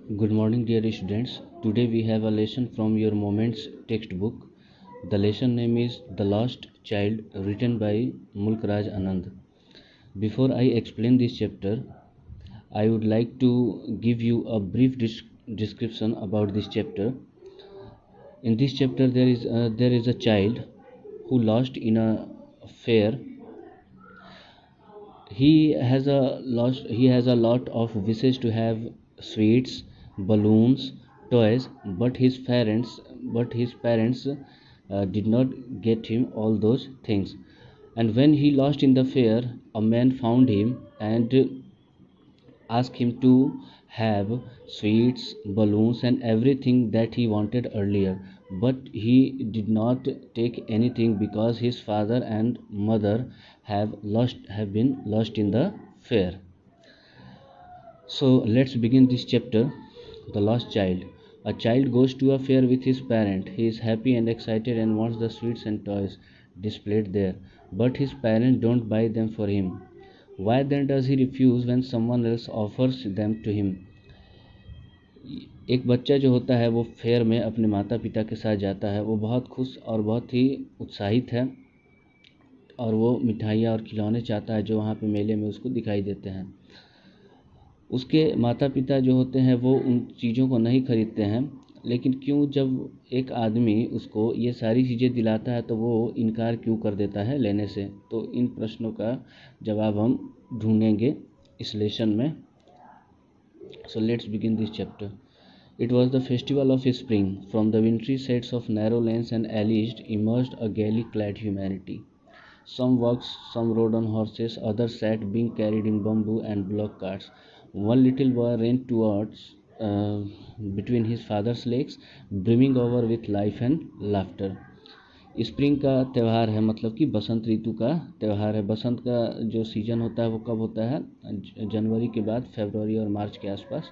Good morning, dear students. Today we have a lesson from your Moments textbook. The lesson name is The Lost Child, written by Mulk Raj Anand. Before I explain this chapter, I would like to give you a brief description about this chapter. In this chapter, there is a child who lost in a fair. He has a lot of wishes to have sweets, balloons, toys, but his parents did not get him all those things. And when he lost in the fair, a man found him and asked him to have sweets, balloons, and everything that he wanted earlier. But he did not take anything because his father and mother have been lost in the fair. So let's begin this chapter. The Lost Child. A child goes to a fair with his parent. He is happy and excited and wants the sweets and toys displayed there. But his parents don't buy them for him. Why then does he refuse when someone else offers them to him? एक बच्चा जो होता है वो fair में अपने माता पिता के साथ जाता है। वो बहुत खुश और बहुत ही उत्साहित है और वो मिठाइयाँ और खिलौने चाहता है जो वहाँ पे मेले में उसको दिखाई देते हैं। उसके माता पिता जो होते हैं वो उन चीज़ों को नहीं खरीदते हैं, लेकिन क्यों जब एक आदमी उसको ये सारी चीज़ें दिलाता है तो वो इनकार क्यों कर देता है लेने से? तो इन प्रश्नों का जवाब हम ढूंढेंगे इस लेसन में. So let's begin this chapter. It was the festival of spring. From the wintry shades of narrow lanes and alleys emerged a gaily clad humanity. Some walked, some rode on horses, others sat being carried in bamboo and block carts. One little boy ran towards between his father's legs, brimming over with life and laughter. Spring का त्यौहार है, मतलब कि बसंत ऋतु का त्यौहार है. बसंत का जो सीज़न होता है वो कब होता है? जनवरी के बाद फरवरी और मार्च के आसपास.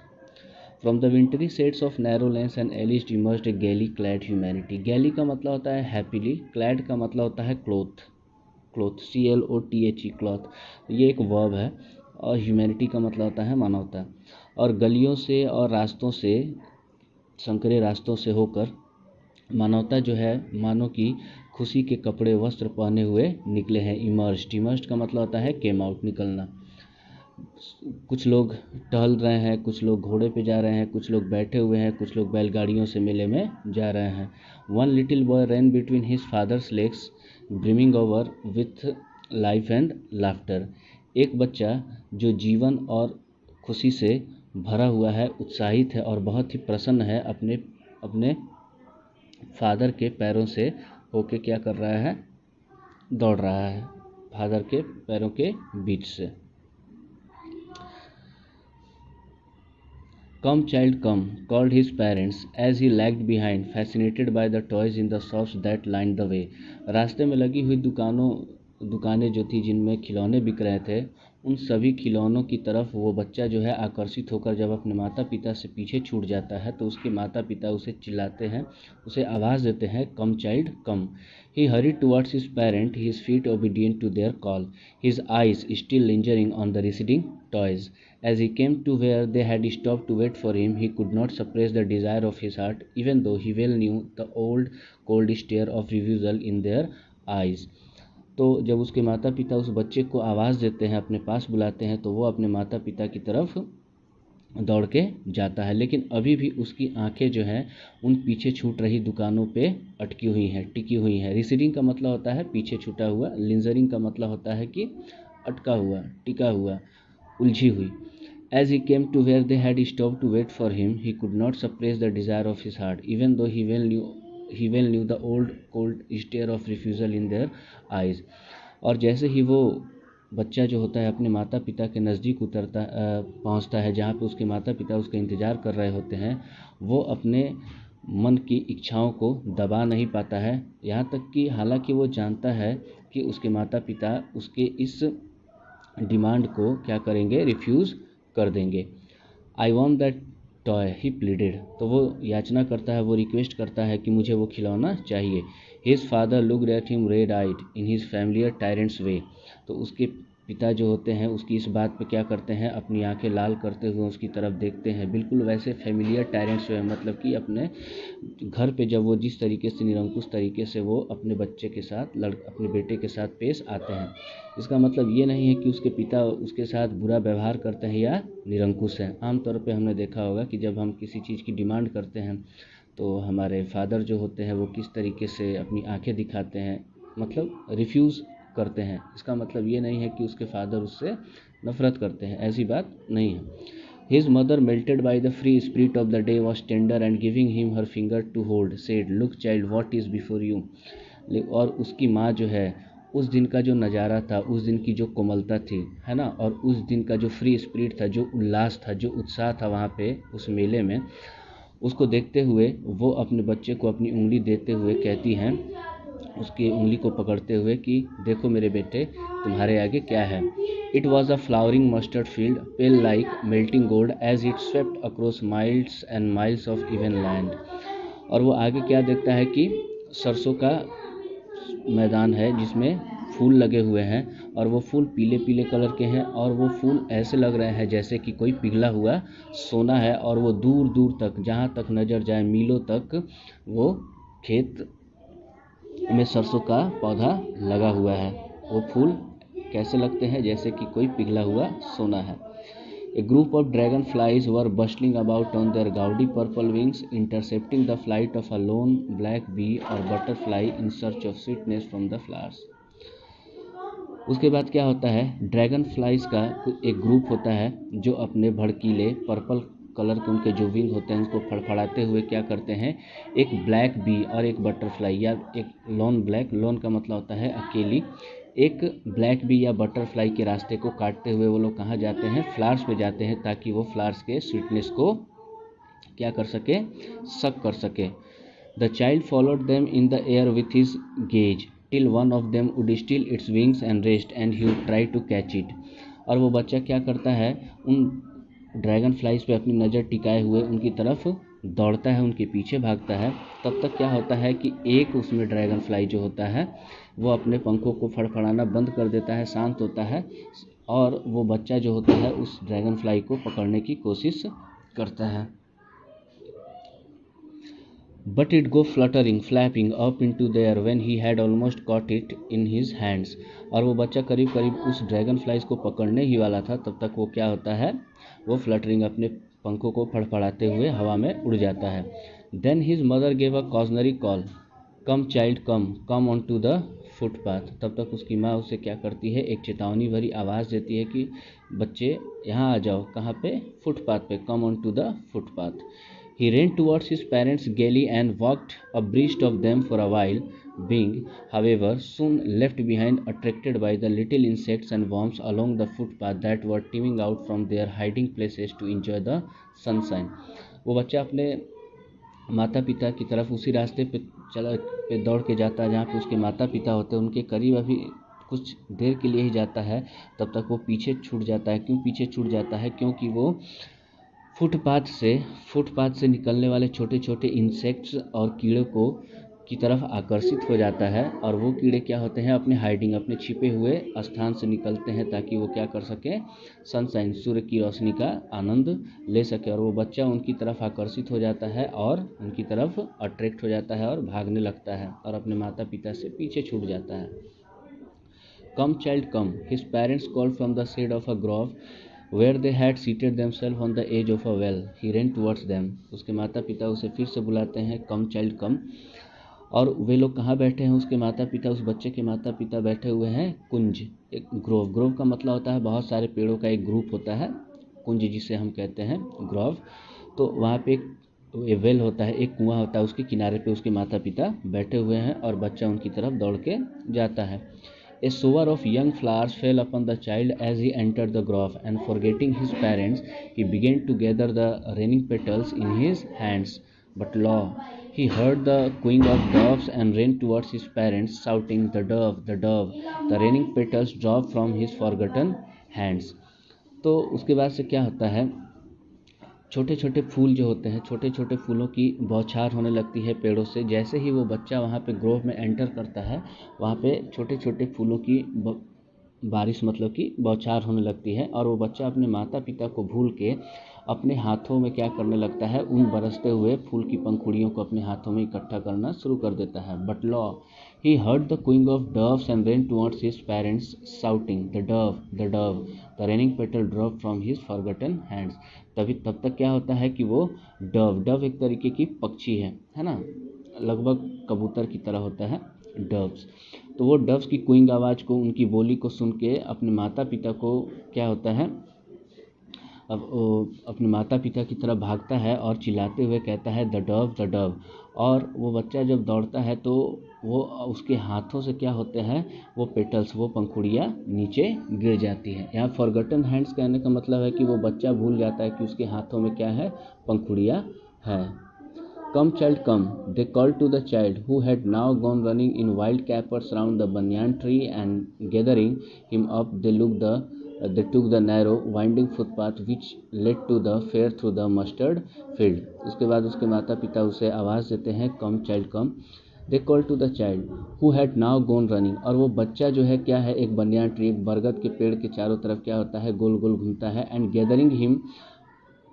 From the wintry shades of narrow lanes and alleys emerged a gaily clad humanity. Gaily का मतलब होता है हैप्पीली, क्लैड का मतलब होता है क्लोथ, CLOTHE, क्लॉथ. ये एक वर्ब है. और ह्यूमैनिटी का मतलब होता है मानवता. और गलियों से और रास्तों से, संकरे रास्तों से होकर मानवता जो है मानो कि खुशी के कपड़े वस्त्र पहने हुए निकले हैं. इमर्ज्ड का मतलब होता है केम आउट, निकलना. कुछ लोग टहल रहे हैं, कुछ लोग घोड़े पे जा रहे हैं, कुछ लोग बैठे हुए हैं, कुछ लोग बैलगाड़ियों से मेले में जा रहे हैं. One little boy run between his father's legs brimming over with life and laughter. एक बच्चा जो जीवन और खुशी से भरा हुआ है, उत्साहित है और बहुत ही प्रसन्न है, अपने फादर के पैरों से होके क्या कर रहा है? दौड़ रहा है फादर के पैरों के बीच से. Come child come, called his parents as he lagged behind, fascinated by the toys in the shops that lined the way. रास्ते में लगी हुई दुकानें जो थी जिनमें खिलौने बिक रहे थे, उन सभी खिलौनों की तरफ वो बच्चा जो है आकर्षित होकर जब अपने माता पिता से पीछे छूट जाता है तो उसके माता पिता उसे चिल्लाते हैं, उसे आवाज़ देते हैं, come child come. He hurried towards his parent, his feet obedient to their call, his eyes still lingering on the receding toys. As he came to where they had stopped to wait for him, he could not suppress the desire of his heart, even though he well knew the old cold stare of refusal in their eyes. तो जब उसके माता पिता उस बच्चे को आवाज़ देते हैं, अपने पास बुलाते हैं, तो वो अपने माता पिता की तरफ दौड़ के जाता है. लेकिन अभी भी उसकी आंखें जो हैं उन पीछे छूट रही दुकानों पे अटकी हुई हैं, टिकी हुई हैं. रिसीडिंग का मतलब होता है पीछे छूटा हुआ, लिंजरिंग का मतलब होता है कि अटका हुआ, टिका हुआ, उलझी हुई. As he came to where they had stopped to wait for him, he could not suppress the desire of his heart, even though he well knew the old cold stare of refusal in their eyes. और जैसे ही वो बच्चा जो होता है अपने माता पिता के नज़दीक पहुंचता है, जहाँ पे उसके माता पिता उसका इंतज़ार कर रहे होते हैं, वो अपने मन की इच्छाओं को दबा नहीं पाता है. यहाँ तक कि हालांकि वो जानता है कि उसके माता पिता उसके इस डिमांड को क्या करेंगे? रिफ्यूज़ कर देंगे. I want that toy, he pleaded. तो वो याचना करता है, वो रिक्वेस्ट करता है कि मुझे वो खिलौना चाहिए. His father looked at him red eyed in his familiar tyrant's way. तो उसके पिता जो होते हैं उसकी इस बात पे क्या करते हैं, अपनी आंखें लाल करते हुए उसकी तरफ देखते हैं। बिल्कुल वैसे फेमिलियर टायरेंट्स जो है, मतलब कि अपने घर पे जब वो जिस तरीके से निरंकुश तरीके से वो अपने बच्चे के साथ अपने बेटे के साथ पेश आते हैं। इसका मतलब ये नहीं है कि उसके पिता उसके साथ बुरा व्यवहार करते हैं या निरंकुश हैं। आमतौर पे हमने देखा होगा कि जब हम किसी चीज़ की डिमांड करते हैं तो हमारे फादर जो होते हैं वो किस तरीके से अपनी आंखें दिखाते हैं, मतलब रिफ्यूज़ करते हैं। इसका मतलब ये नहीं है कि उसके फादर उससे नफरत करते हैं, ऐसी बात नहीं है। His mother, melted by the free spirit of the day, was tender and giving him her finger to hold, said, "Look, child, what is before you." और उसकी माँ जो है, उस दिन का जो नज़ारा था, उस दिन की जो कोमलता थी, है ना, और उस दिन का जो फ्री स्पिरिट था, जो उल्लास था, जो उत्साह था वहाँ पे उस मेले में, उसको देखते हुए वो अपने बच्चे को अपनी उंगली देते हुए कहती हैं, उसकी उंगली को पकड़ते हुए कि देखो मेरे बेटे, तुम्हारे आगे क्या है। It was a flowering mustard field, pale like melting gold as it swept across miles and miles of even land. और वो आगे क्या देखता है कि सरसों का मैदान है जिसमें फूल लगे हुए हैं, और वो फूल पीले पीले कलर के हैं, और वो फूल ऐसे लग रहे हैं जैसे कि कोई पिघला हुआ सोना है, और वो दूर दूर तक, जहाँ तक नज़र जाए मीलों तक, वो खेत में सरसों का पौधा लगा हुआ है। वो फूल कैसे लगते हैं, जैसे कि कोई पिघला हुआ सोना है। A group of dragonflies were bustling about on their gaudy purple wings, intercepting the flight of a lone black bee or butterfly in search of sweetness from the flowers. उसके बाद क्या होता है, ड्रैगन फ्लाइज का एक group होता है जो अपने भड़कीले पर्पल कलर के उनके जो विंग होते हैं उसको फड़फड़ाते हुए क्या करते हैं, एक ब्लैक बी और एक बटरफ्लाई, या एक लॉन ब्लैक, लॉन का मतलब होता है अकेली, एक ब्लैक बी या बटरफ्लाई के रास्ते को काटते हुए वो लोग कहाँ जाते हैं, फ्लावर्स पे जाते हैं, ताकि वो फ्लावर्स के स्वीटनेस को क्या कर सके, सक कर सके। The child followed them in the air with his gaze till one of them would steal its wings and rest and he would try to catch it। और वो बच्चा क्या करता है, उन ड्रैगन फ्लाइज पे अपनी नज़र टिकाए हुए उनकी तरफ दौड़ता है, उनके पीछे भागता है। तब तक क्या होता है कि एक उसमें ड्रैगन फ्लाई जो होता है वो अपने पंखों को फड़फड़ाना बंद कर देता है, शांत होता है, और वो बच्चा जो होता है उस ड्रैगन फ्लाई को पकड़ने की कोशिश करता है। But it go fluttering, flapping up into the air when he had almost caught it in his hands। और वो बच्चा करीब करीब उस ड्रैगन फ्लाइज को पकड़ने ही वाला था, तब तक वो क्या होता है, वो फ्लटरिंग अपने पंखों को फड़फड़ाते हुए हवा में उड़ जाता है। Then his mother gave a cautionary call, come child come on to the footpath. तब तक उसकी माँ उसे क्या करती है, एक चेतावनी भरी आवाज़ देती है कि बच्चे यहाँ आ जाओ, कहाँ पे, फुटपाथ पे, come on to the footpath. He ran towards his parents gaily and walked abreast of them for a while, being, however, soon left behind, attracted by the little insects and worms along the footpath that were teeming out from their hiding places to enjoy the sunshine। वो बच्चा अपने माता पिता की तरफ उसी रास्ते पे दौड़ के जाता है जहाँ पे उसके माता पिता होते हैं, उनके करीब अभी कुछ देर के लिए ही जाता है, तब तक वो पीछे छूट जाता है। क्यों पीछे छूट जाता है, क्योंकि वो फुटपाथ से निकलने वाले छोटे छोटे इंसेक्ट्स और कीड़ों को की तरफ आकर्षित हो जाता है, और वो कीड़े क्या होते हैं, अपने हाइडिंग, अपने छिपे हुए स्थान से निकलते हैं ताकि वो क्या कर सके, सनशाइन, सूर्य की रोशनी का आनंद ले सके। और वो बच्चा उनकी तरफ आकर्षित हो जाता है और उनकी तरफ अट्रैक्ट हो जाता है और भागने लगता है और अपने माता पिता से पीछे छूट जाता है। Come child come, his parents called from the shade of a grove where they had seated themselves on the edge of a well। he ran towards them। उसके माता पिता उसे फिर से बुलाते हैं, कम चाइल्ड कम। और वे लोग कहाँ बैठे हैं, उसके माता पिता, उस बच्चे के माता पिता बैठे हुए हैं कुंज, एक ग्रोव। ग्रोव का मतलब होता है बहुत सारे पेड़ों का एक ग्रुप होता है, कुंज जिसे हम कहते हैं ग्रोव। तो वहाँ पे एक वेल होता है, एक कुआं होता है, उसके किनारे पे उसके माता पिता बैठे हुए हैं और बच्चा उनकी तरफ दौड़ के जाता है। A shower of young flowers fell upon the child as he entered the grove, and forgetting his parents, he began to gather the raining petals in his hands. But lo, he heard the cooing of doves and ran towards his parents, shouting, "The dove, the dove!" The raining petals dropped from his forgotten hands। तो उसके बाद से क्या होता है, छोटे छोटे फूल जो होते हैं, छोटे छोटे फूलों की बौछार होने लगती है पेड़ों से। जैसे ही वो बच्चा वहाँ पे ग्रोव में एंटर करता है, वहाँ पे छोटे छोटे फूलों की बारिश मतलब कि बौछार होने लगती है और वो बच्चा अपने माता पिता को भूल के अपने हाथों में क्या करने लगता है, उन बरसते हुए फूल की पंखुड़ियों को अपने हाथों में इकट्ठा करना शुरू कर देता है. But law he heard the Qing of doves and ran towards his parents shouting, the dove, the raining petal dropped from his forgotten hands. तब तक क्या होता है कि वो डव एक तरीके की पक्षी है ना, लगभग कबूतर की तरह होता है डव्स. तो वो डव्स की क्विंग आवाज़ को, उनकी बोली को सुन के अपने माता पिता को क्या होता है, अब वो अपने माता पिता की तरफ भागता है और चिल्लाते हुए कहता है द डव. और वो बच्चा जब दौड़ता है तो वो उसके हाथों से क्या होते हैं, वो पेटल्स, वो पंखुड़ियाँ नीचे गिर जाती हैं. यहाँ फॉरगॉटन हैंड्स कहने का मतलब है कि वो बच्चा भूल जाता है कि उसके हाथों में क्या है, पंखुड़ियाँ हैं. Come, child, come, they called to the child, who had now gone running in wild capers round the banyan tree, and gathering him up, they took the narrow, winding footpath which led to the fair through the mustard field. उसके बाद उसके माता पिता उसे आवाज़ देते हैं, come, child, come. They called to the child, who had now gone running. और वो बच्चा जो है क्या है, एक बनियान ट्री, बरगद के पेड़ के चारों तरफ क्या होता है, गोल गोल घूमता है. एंड गैदरिंग हिम,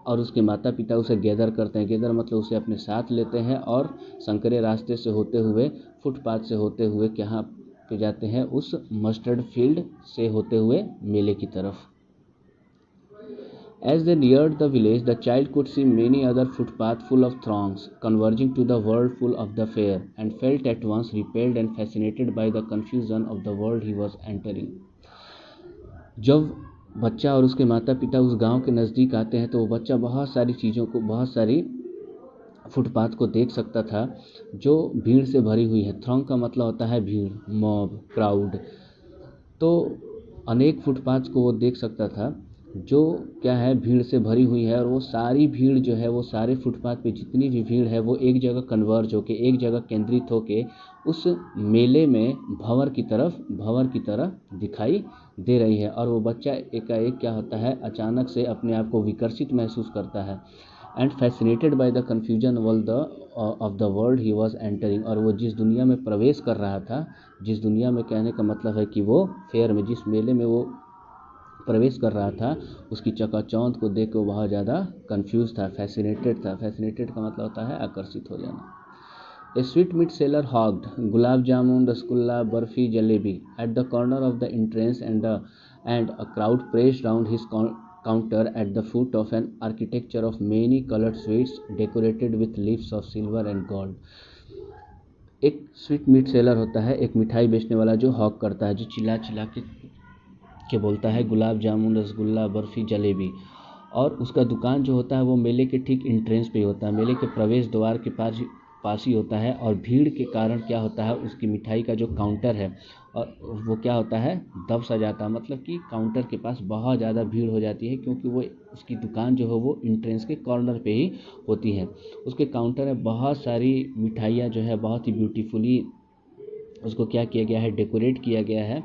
और उसके माता पिता उसे गैदर करते हैं. गैदर मतलब उसे अपने साथ लेते हैं और संकरे रास्ते से होते हुए, फुटपाथ से होते हुए कहाँ पे जाते हैं, उस मस्टर्ड फील्ड से होते हुए मेले की तरफ. As they neared the village, the child could see many other footpaths full of throngs, converging to the world full of the fair, and felt at once repelled and fascinated by the confusion of the world he was entering. जब बच्चा और उसके माता पिता उस गांव के नज़दीक आते हैं तो वो बच्चा बहुत सारी चीज़ों को, बहुत सारी फुटपाथ को देख सकता था जो भीड़ से भरी हुई है. थ्रॉन्ग का मतलब होता है भीड़, मॉब, क्राउड. तो अनेक फुटपाथ को वो देख सकता था जो क्या है, भीड़ से भरी हुई है. और वो सारी भीड़ जो है, वो सारे फुटपाथ पे जितनी भी भीड़ है, वो एक जगह कन्वर्ज होके, एक जगह केंद्रित होके उस मेले में भंवर की तरह दिखाई दे रही है. और वो बच्चा एकाएक क्या होता है, अचानक से अपने आप को विकर्षित महसूस करता है. And fascinated by the confusion of the world he was entering. और वो जिस दुनिया में प्रवेश कर रहा था, जिस दुनिया में कहने का मतलब है कि वो फेयर में, जिस मेले में वो प्रवेश कर रहा था, उसकी चकाचौंध को देख के वो बहुत ज़्यादा कंफ्यूज था, फैसिनेटेड था. फैसिनेटेड का मतलब होता है आकर्षित हो जाना. A sweetmeat seller hawked gulab jamun, rasgulla, barfi, jalebi at the corner of the entrance, and a crowd pressed round his counter at the foot of an architecture of many colored sweets decorated with leaves of silver and gold. एक sweet meet seller होता है, एक मिठाई बेचने वाला जो hoc करता है, जो चिल्ला चिल्ला के बोलता है गुलाब जामुन, रसगुल्ला, बर्फ़ी, जलेबी. और उसका दुकान जो होता है वो मेले के ठीक एंट्रेंस पे ही होता है, मेले के प्रवेश द्वार के पास ही होता है. और भीड़ के कारण क्या होता है, उसकी मिठाई का जो काउंटर है और वो क्या होता है, दब सा जाता है. मतलब कि काउंटर के पास बहुत ज़्यादा भीड़ हो जाती है, क्योंकि वो उसकी दुकान जो है वो एंट्रेंस के कॉर्नर पे ही होती है. उसके काउंटर में बहुत सारी मिठाइयाँ जो है बहुत ही ब्यूटीफुली उसको क्या किया गया है, डेकोरेट किया गया है,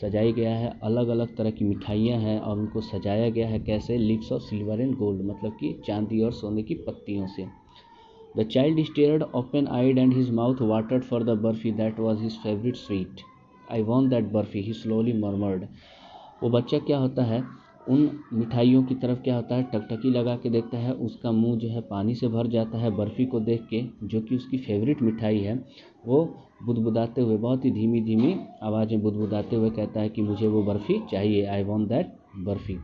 सजाई गया है. अलग अलग तरह की मिठाइयाँ हैं और उनको सजाया गया है कैसे, lips of silver and gold, मतलब कि चांदी और सोने की पत्तियों से. The child stared open-eyed and his mouth watered for the burfi that was his favorite sweet. I want that burfi, he slowly murmured. वो बच्चा क्या होता है, उन मिठाइयों की तरफ क्या होता है, टकटकी लगा के देखता है. उसका मुंह जो है पानी से भर जाता है बर्फ़ी को देख के, जो कि उसकी फेवरेट मिठाई है. वो बुदबुदाते हुए, बहुत ही धीमी धीमी आवाज़ में बुदबुदाते हुए कहता है कि मुझे वो बर्फ़ी चाहिए, I want that barfi.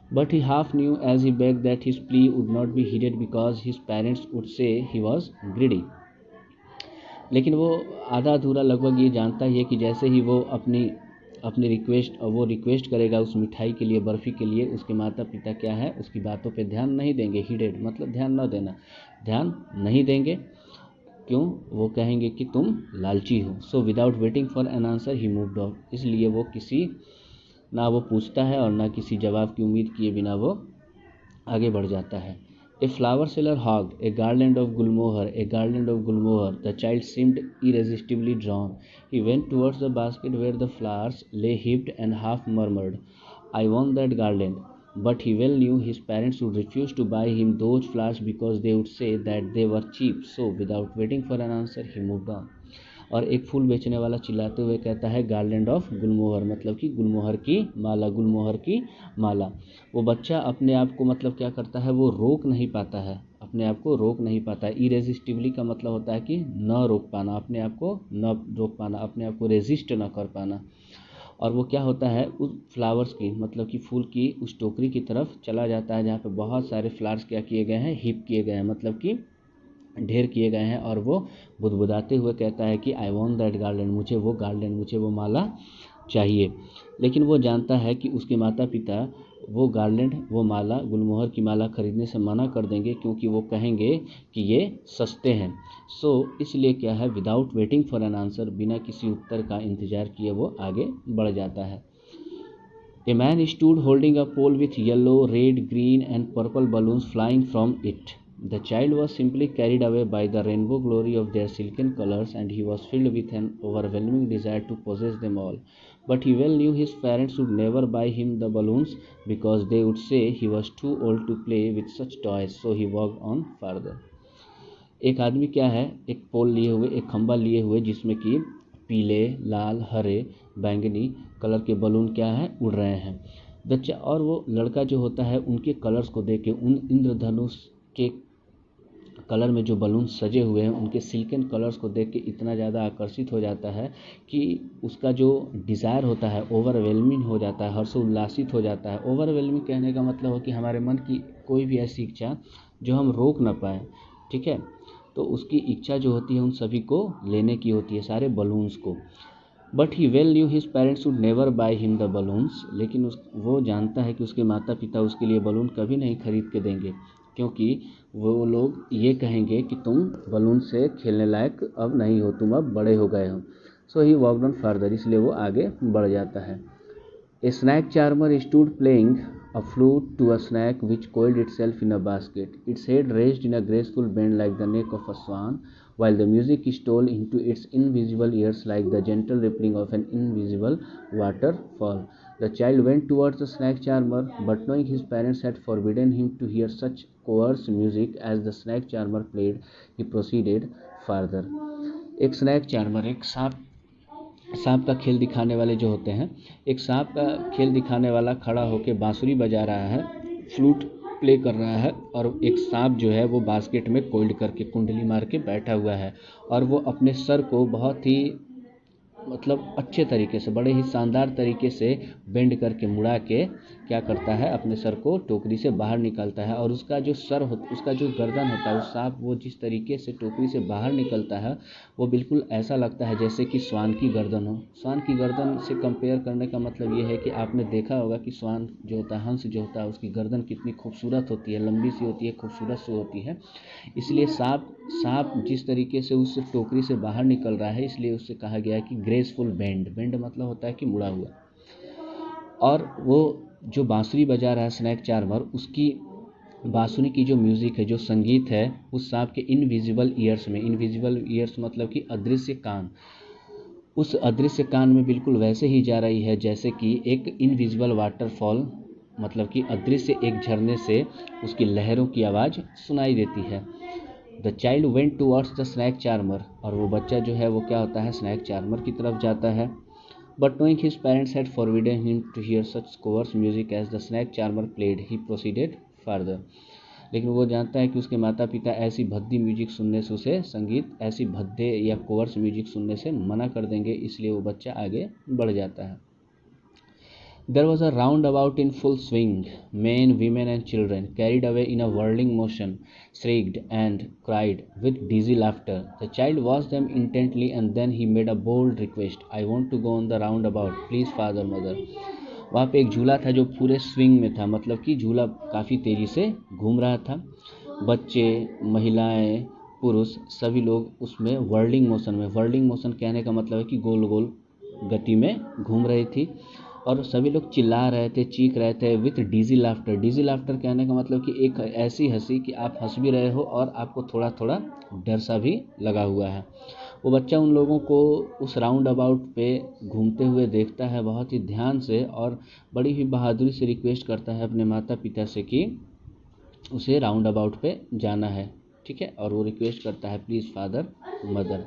But he half knew as he begged that his plea would not be heeded because his parents would say he was greedy. लेकिन वो आधा अधूरा लगभग ये जानता ही है कि जैसे ही वो अपनी रिक्वेस्ट करेगा उस मिठाई के लिए, बर्फ़ी के लिए, उसके माता पिता क्या है, उसकी बातों पे ध्यान नहीं देंगे. हीडेड मतलब ध्यान न देना, ध्यान नहीं देंगे. क्यों, वो कहेंगे कि तुम लालची हो. So without waiting for an answer he moved of. इसलिए वो ना वो पूछता है और ना किसी जवाब की उम्मीद किए बिना वो आगे बढ़ जाता है. A flower seller hawk a garland of gulmohar. The child seemed irresistibly drawn. He went towards the basket where the flowers lay heaped and half murmured, I want that garland. But he well knew his parents would refuse to buy him those flowers because they would say that they were cheap. So without waiting for an answer he moved on. और एक फूल बेचने वाला चिल्लाते हुए कहता है garland of गुलमोहर, मतलब कि गुलमोहर की माला, गुलमोहर की माला। वो बच्चा अपने आप को मतलब क्या करता है, वो रोक नहीं पाता है, अपने आप को रोक नहीं पाता है। इरेजिस्टिबली का मतलब होता है कि न रोक पाना, अपने आप को न रोक पाना, अपने आप को रेजिस्ट न कर पाना। और वो क्या होता है, उस फ्लावर्स की मतलब कि फूल की उस टोकरी की तरफ चला जाता है जहाँ पे बहुत सारे फ्लावर्स क्या किए गए हैं, हीप किए गए हैं, मतलब कि ढेर किए गए हैं। और वो बुदबुदाते हुए कहता है कि आई वॉन्ट दैट गार्लैंड, मुझे वो गार्लैंड, मुझे वो माला चाहिए। लेकिन वो जानता है कि उसके माता पिता वो गार्लैंड, वो माला, गुलमोहर की माला खरीदने से मना कर देंगे, क्योंकि वो कहेंगे कि ये सस्ते हैं। इसलिए क्या है, without waiting for an answer, बिना किसी उत्तर का इंतजार किए वो आगे बढ़ जाता है। A man stood holding a pole with yellow, red, green, and purple balloons flying from it. The child was simply carried away by the rainbow glory of their silken colors, and he was filled with an overwhelming desire to possess them all. But he well knew his parents would never buy him the balloons, because they would say he was too old to play with such toys, so he walked on further. एक आदमी क्या है, एक पोल लिए हुए, एक खंबा लिए हुए, जिसमें कि पीले, लाल, हरे, बैंगनी कलर के बलून क्या है, उड़ रहे हैं। बच्चा और वो लड़का जो होता है, उनके कलर्स को देख के, उन इंद्रधनुष के कलर में जो बलून सजे हुए हैं, उनके सिल्कन कलर्स को देख के इतना ज़्यादा आकर्षित हो जाता है कि उसका जो डिज़ायर होता है ओवरवेलमिंग हो जाता है, हर्षोल्लासित हो जाता है। ओवरवेलमिंग कहने का मतलब हो कि हमारे मन की कोई भी ऐसी इच्छा जो हम रोक ना पाएँ, ठीक है, तो उसकी इच्छा जो होती है उन सभी को लेने की होती है, सारे बलून्स को। But he well new his parents would never by him the balloons, लेकिन वो जानता है कि उसके माता पिता उसके लिए बलून कभी नहीं खरीद के देंगे, क्योंकि वो लोग ये कहेंगे कि तुम बलून से खेलने लायक अब नहीं हो, तुम अब बड़े हो गए हो। सो ही वॉकड ऑन फर्दर, इसलिए वो आगे बढ़ जाता है। A snake charmer stood playing a flute to a snake which coiled itself in a basket. Its head raised in a graceful bend like the neck of a swan, while the music stole into its invisible ears like the gentle rippling of an invisible waterfall. The child went towards the snake charmer, but knowing his parents had forbidden him to hear such coarse music as the snake charmer played, he proceeded further. एक snack charmer, एक सांप का खेल दिखाने वाले जो होते हैं, एक सांप का खेल दिखाने वाला खड़ा होकर बांसुरी बजा रहा है, फ्लूट प्ले कर रहा है, और एक सांप जो है वो बास्केट में कोल्ड करके कुंडली मार के बैठा हुआ है, और वो अपने सर को बहुत ही मतलब अच्छे तरीके से, बड़े ही शानदार तरीके से बेंड करके मुड़ा के क्या करता है, अपने सर को टोकरी से बाहर निकालता है। और उसका जो सर होता, उसका जो गर्दन होता है, उस सांप वो जिस तरीके से टोकरी से बाहर निकलता है, वो बिल्कुल ऐसा लगता है जैसे कि श्वान की गर्दन हो। श्वान की गर्दन से कंपेयर करने का मतलब ये है कि आपने देखा होगा कि श्वान जो होता है, हंस जो होता है, उसकी गर्दन कितनी खूबसूरत होती है, लंबी सी होती है, खूबसूरत सी होती है। इसलिए सांप जिस तरीके से उस टोकरी से बाहर निकल रहा है, इसलिए उससे कहा गया है कि ग्रेसफुल बेंड मतलब होता है कि मुड़ा हुआ। और वो जो बांसुरी बजा रहा है स्नैक चार्मर, उसकी बांसुरी की जो म्यूज़िक है, जो संगीत है, उस सांप के इनविजिबल ईयर्स में, इनविजिबल ईयर्स मतलब कि अदृश्य कान, उस अदृश्य कान में बिल्कुल वैसे ही जा रही है जैसे कि एक इनविजिबल वाटरफॉल, मतलब कि अदृश्य एक झरने से उसकी लहरों की आवाज़ सुनाई देती है। The child went towards the snake charmer, और वो बच्चा जो है वो क्या होता है, स्नैक चार्मर की तरफ जाता है। But knowing his parents had forbidden him to hear such coarse music as the snake charmer played, he proceeded further. लेकिन वो जानता है कि उसके माता पिता ऐसी भद्दी म्यूजिक सुनने से, उसे संगीत ऐसी भद्दे या कोवर्स म्यूजिक सुनने से मना कर देंगे, इसलिए वो बच्चा आगे बढ़ जाता है। There was a roundabout in full swing. Men, women, and children, carried away in a whirling motion, shrieked and cried with dizzy laughter. The child watched them intently, and then he made a bold request. I want to go on the roundabout. Please, father, mother. वहाँ पे एक झूला था जो पूरे swing में था, मतलब कि झूला काफ़ी तेज़ी से घूम रहा था। बच्चे, महिलाएं, पुरुष सभी लोग उसमें whirling मोशन कहने का मतलब है कि गोल गोल गति में घूम रही थी, और सभी लोग चिल्ला रहे थे, चीख रहे थे विथ डीजी लाफ्टर कहने का मतलब कि एक ऐसी हंसी कि आप हंस भी रहे हो और आपको थोड़ा थोड़ा डर सा भी लगा हुआ है। वो बच्चा उन लोगों को उस राउंड अबाउट पे घूमते हुए देखता है बहुत ही ध्यान से, और बड़ी ही बहादुरी से रिक्वेस्ट करता है अपने माता पिता से कि उसे राउंड अबाउट पे जाना है, ठीक है, और वो रिक्वेस्ट करता है please father mother.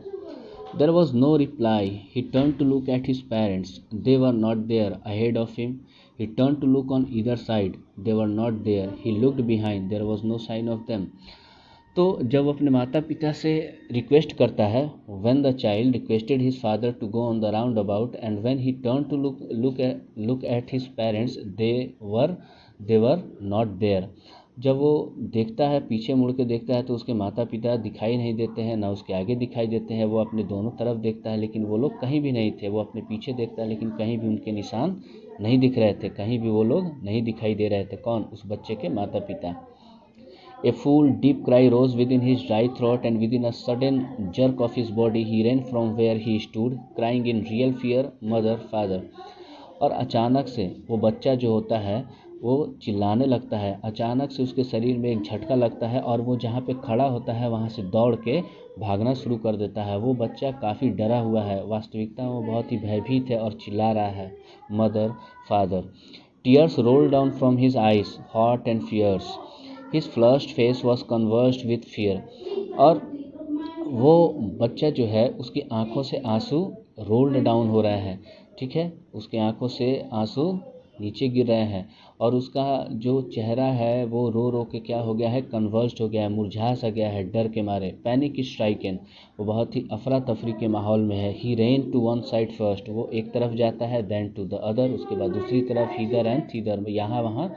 There was no reply. He turned to look at his parents. They were not there. Ahead of him, he turned to look on either side. They were not there. He looked behind. There was no sign of them. तो जब वो अपने माता पिता से request करता है, when the child requested his father to go on the roundabout, and when he turned to look at his parents, they were not there. जब वो देखता है, पीछे मुड़ के देखता है, तो उसके माता पिता दिखाई नहीं देते हैं, ना उसके आगे दिखाई देते हैं। वो अपने दोनों तरफ देखता है, लेकिन वो लोग कहीं भी नहीं थे। वो अपने पीछे देखता है, लेकिन कहीं भी उनके निशान नहीं दिख रहे थे, कहीं भी वो लोग नहीं दिखाई दे रहे थे। कौन? उस बच्चे के माता पिता। A full deep cry rose within his dry throat, and within a sudden jerk of his body he ran from where he stood, crying in real fear, "Mother, Father!" और अचानक से वो बच्चा जो होता है वो चिल्लाने लगता है। अचानक से उसके शरीर में एक झटका लगता है और वो जहाँ पे खड़ा होता है वहाँ से दौड़ के भागना शुरू कर देता है। वो बच्चा काफ़ी डरा हुआ है। वास्तविकता में वो बहुत ही भयभीत है और चिल्ला रहा है, "mother, father!" Tears rolled down from his eyes, hot and fierce. His flushed face was convulsed with fear. और वो बच्चा जो है उसकी आंखों से आंसू रोल्ड डाउन हो रहा है, ठीक है, उसकी आंखों से आंसू नीचे गिर रहे हैं और उसका जो चेहरा है वो रो रो के क्या हो गया है, कन्वर्स्ड हो गया है, मुरझा सा गया है डर के मारे। पैनिक स्ट्राइकन, वो बहुत ही अफरा तफरी के माहौल में है। He ran to one side first, वो एक तरफ जाता है, देन टू द अदर, उसके बाद दूसरी तरफ, हिदर एंड थिदर, यहाँ वहाँ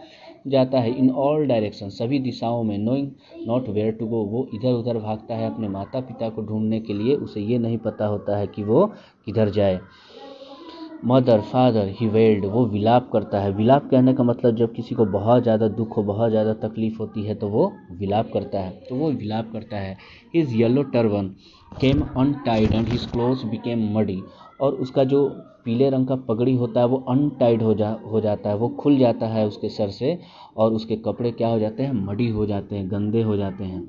जाता है। इन ऑल डायरेक्शन, सभी दिशाओं में। Knowing not where to go, वो इधर उधर भागता है अपने माता पिता को ढूंढने के लिए। उसे ये नहीं पता होता है कि वो किधर जाए। मदर, फादर, ही वेल्ड, वो विलाप करता है। विलाप कहने का मतलब जब किसी को बहुत ज़्यादा दुख हो, बहुत ज़्यादा तकलीफ होती है तो वो विलाप करता है। तो वो विलाप करता है। His yellow turban came untied and his clothes became muddy, और उसका जो पीले रंग का पगड़ी होता है वो अनटाइड हो जाता है, वो खुल जाता है उसके सर से, और उसके कपड़े क्या हो जाते हैं, मडी हो जाते हैं, गंदे हो जाते हैं।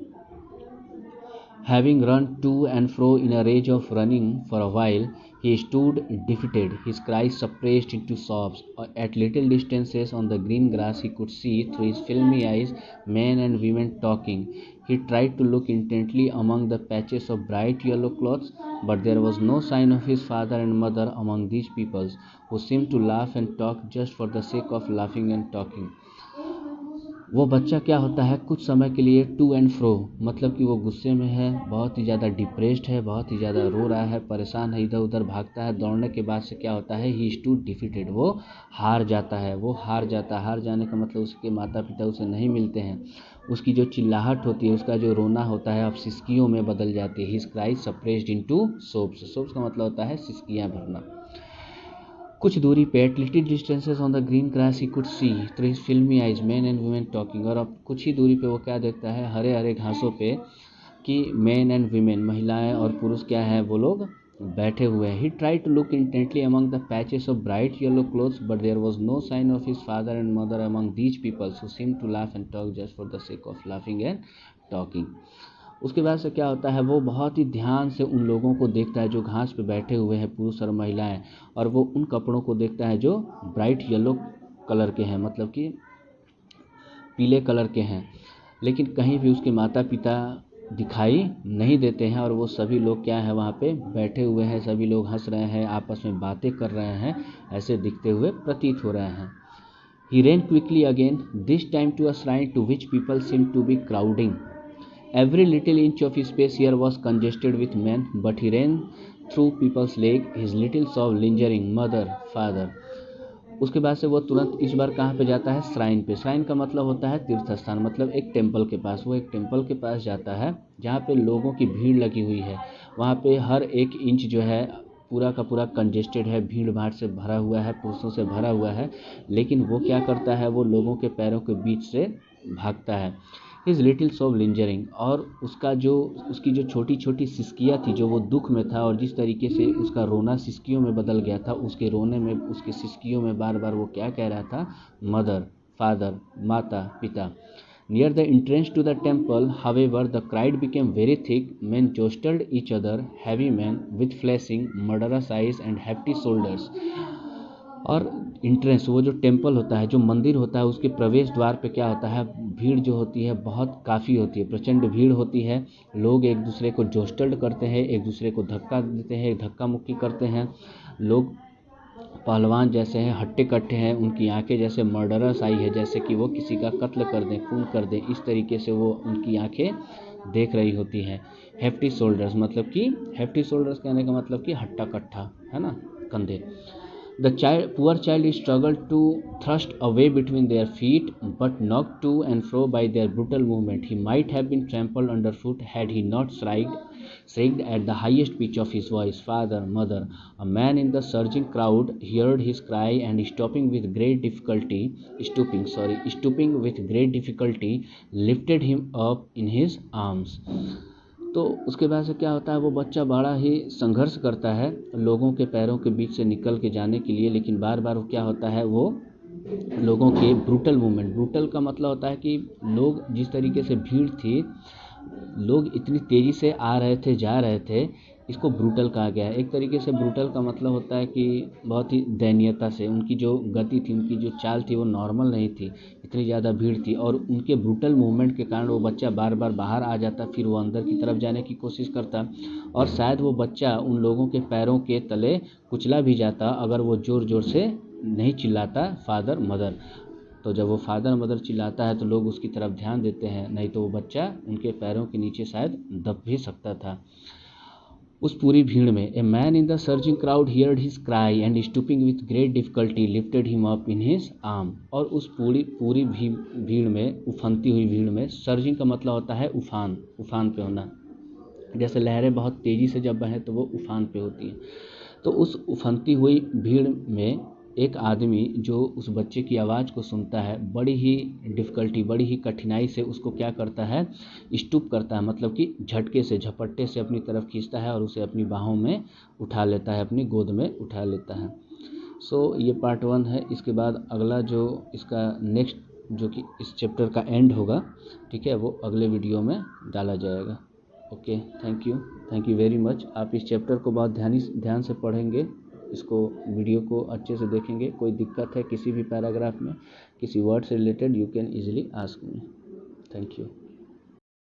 Having run to and fro in a rage of running for a while, he stood defeated, his cries suppressed into sobs. At little distances on the green grass he could see, through his filmy eyes, men and women talking. He tried to look intently among the patches of bright yellow clothes, but there was no sign of his father and mother among these peoples, who seemed to laugh and talk just for the sake of laughing and talking. वो बच्चा क्या होता है, कुछ समय के लिए to and fro, मतलब कि वो गुस्से में है, बहुत ही ज़्यादा डिप्रेस्ड है, बहुत ही ज़्यादा रो रहा है, परेशान है, इधर उधर भागता है। दौड़ने के बाद से क्या होता है, ही स्टूड डिफीटेड, वो हार जाता है। वो हार जाता है, हार जाने का मतलब उसके माता पिता उसे नहीं मिलते हैं। उसकी जो चिल्लाहट होती है, उसका जो रोना होता है, अब सिसकियों में बदल जाती है। His cries suppressed into sobs, sobs का मतलब होता है सिसकियाँ भरना। कुछ दूरी पे, at little distances on the green grass he could see through his filmy eyes men and women talking, और अब कुछ ही दूरी पे वो क्या देखता है, हरे हरे घासों पे, कि मैन एंड वुमेन, महिलाएं और पुरुष क्या है, वो लोग बैठे हुए हैं। He try to look intently among the patches of bright yellow clothes, but there was no sign of his father and mother among these peoples who seem to laugh and talk just for the sake of laughing and talking. उसके बाद से क्या होता है, वो बहुत ही ध्यान से उन लोगों को देखता है जो घास पे बैठे हुए हैं, पुरुष और महिलाएं, और वो उन कपड़ों को देखता है जो ब्राइट येलो कलर के हैं, मतलब कि पीले कलर के हैं, लेकिन कहीं भी उसके माता पिता दिखाई नहीं देते हैं। और वो सभी लोग क्या है, वहाँ पे बैठे हुए हैं, सभी लोग हंस रहे हैं, आपस में बातें कर रहे हैं, ऐसे दिखते हुए प्रतीत हो रहे हैं। He ran quickly again, this time to a shrine to which people seemed to be crowding. Every little inch of his space here was congested with men, but he ran through people's leg, his little sob lingering, "Mother, Father." उसके बाद से वो तुरंत इस बार कहाँ पे जाता है, श्राइन पे। श्राइन का मतलब होता है तीर्थ स्थान, मतलब एक टेम्पल के पास। वो एक टेम्पल के पास जाता है जहाँ पे लोगों की भीड़ लगी हुई है। वहाँ पे हर एक इंच जो है पूरा का पूरा कंजेस्टेड है, भीड़ भाड़ से भरा हुआ है, पुरुषों से भरा हुआ है, लेकिन वो क्या करता है, वो लोगों के पैरों के बीच से भागता है। हिज लिटिल सोब लिंजरिंग, और उसकी जो छोटी छोटी सिसकियाँ थी, जो वो दुख में था, और जिस तरीके से उसका रोना सिसकियों में बदल गया था, उसके रोने में, उसके सिसकियों में बार बार वो क्या कह रहा था, मदर, फादर, माता पिता। Near the entrance to the temple, however, the crowd became very thick. Men jostled each other, heavy men with flashing, murderous eyes and hefty shoulders. और इंट्रेंस, वो जो टेम्पल होता है, जो मंदिर होता है, उसके प्रवेश द्वार पे क्या होता है, भीड़ जो होती है बहुत काफ़ी होती है, प्रचंड भीड़ होती है। लोग एक दूसरे को जोस्टल्ड करते हैं, एक दूसरे को धक्का देते हैं, धक्का मुक्की करते हैं। लोग पहलवान जैसे हैं, हट्टे कट्टे हैं, उनकी आंखें जैसे मर्डरस आई है, जैसे कि वो किसी का कत्ल कर दें, खून कर दें, इस तरीके से वो उनकी आंखें देख रही होती हैं। हेफ्टी शोल्डर्स मतलब कि हेफ्टी शोल्डर्स कहने का मतलब कि हट्टा कट्ठा, है ना, कंधे। The poor child struggled to thrust away between their feet, but knocked to and fro by their brutal movement. He might have been trampled underfoot had he not shrieked at the highest pitch of his voice, "Father, mother!" A man in the surging crowd heard his cry and stooping with great difficulty, lifted him up in his arms. तो उसके बाद से क्या होता है, वो बच्चा बड़ा ही संघर्ष करता है लोगों के पैरों के बीच से निकल के जाने के लिए, लेकिन बार बार वो क्या होता है, वो लोगों के ब्रूटल मूवमेंट, ब्रूटल का मतलब होता है कि लोग जिस तरीके से भीड़ थी, लोग इतनी तेज़ी से आ रहे थे, जा रहे थे, इसको ब्रूटल कहा गया है। एक तरीके से ब्रूटल का मतलब होता है कि बहुत ही दयनीयता से, उनकी जो गति थी, उनकी जो चाल थी, वो नॉर्मल नहीं थी, इतनी ज़्यादा भीड़ थी, और उनके ब्रूटल मूवमेंट के कारण वो बच्चा बार बार बाहर आ जाता, फिर वो अंदर की तरफ जाने की कोशिश करता, और शायद वो बच्चा उन लोगों के पैरों के तले कुचला भी जाता अगर वो ज़ोर ज़ोर से नहीं चिल्लाता फादर मदर। तो जब वो फादर मदर चिल्लाता है तो लोग उसकी तरफ ध्यान देते हैं, नहीं तो वो बच्चा उनके पैरों के नीचे शायद दब भी सकता था। उस पूरी भीड़ में a man in the surging crowd heard his cry and stooping with great difficulty lifted him up in his arm. और उस पूरी भीड़ में, उफनती हुई भीड़ में, सर्जिंग का मतलब होता है उफान, उफान पे होना, जैसे लहरें बहुत तेज़ी से जब बहें तो वो उफान पे होती हैं। तो उस उफनती हुई भीड़ में एक आदमी जो उस बच्चे की आवाज़ को सुनता है, बड़ी ही डिफ़िकल्टी, बड़ी ही कठिनाई से उसको क्या करता है, स्टूप करता है, मतलब कि झटके से, झपट्टे से अपनी तरफ खींचता है और उसे अपनी बाहों में उठा लेता है, अपनी गोद में उठा लेता है। ये पार्ट 1 है। इसके बाद अगला जो इसका नेक्स्ट, जो कि इस चैप्टर का एंड होगा, ठीक है, वो अगले वीडियो में डाला जाएगा। Okay, thank you very much. आप इस चैप्टर को बहुत ध्यान से पढ़ेंगे, इसको वीडियो को अच्छे से देखेंगे। कोई दिक्कत है किसी भी पैराग्राफ में, किसी वर्ड से related, you can easily ask me. Thank you.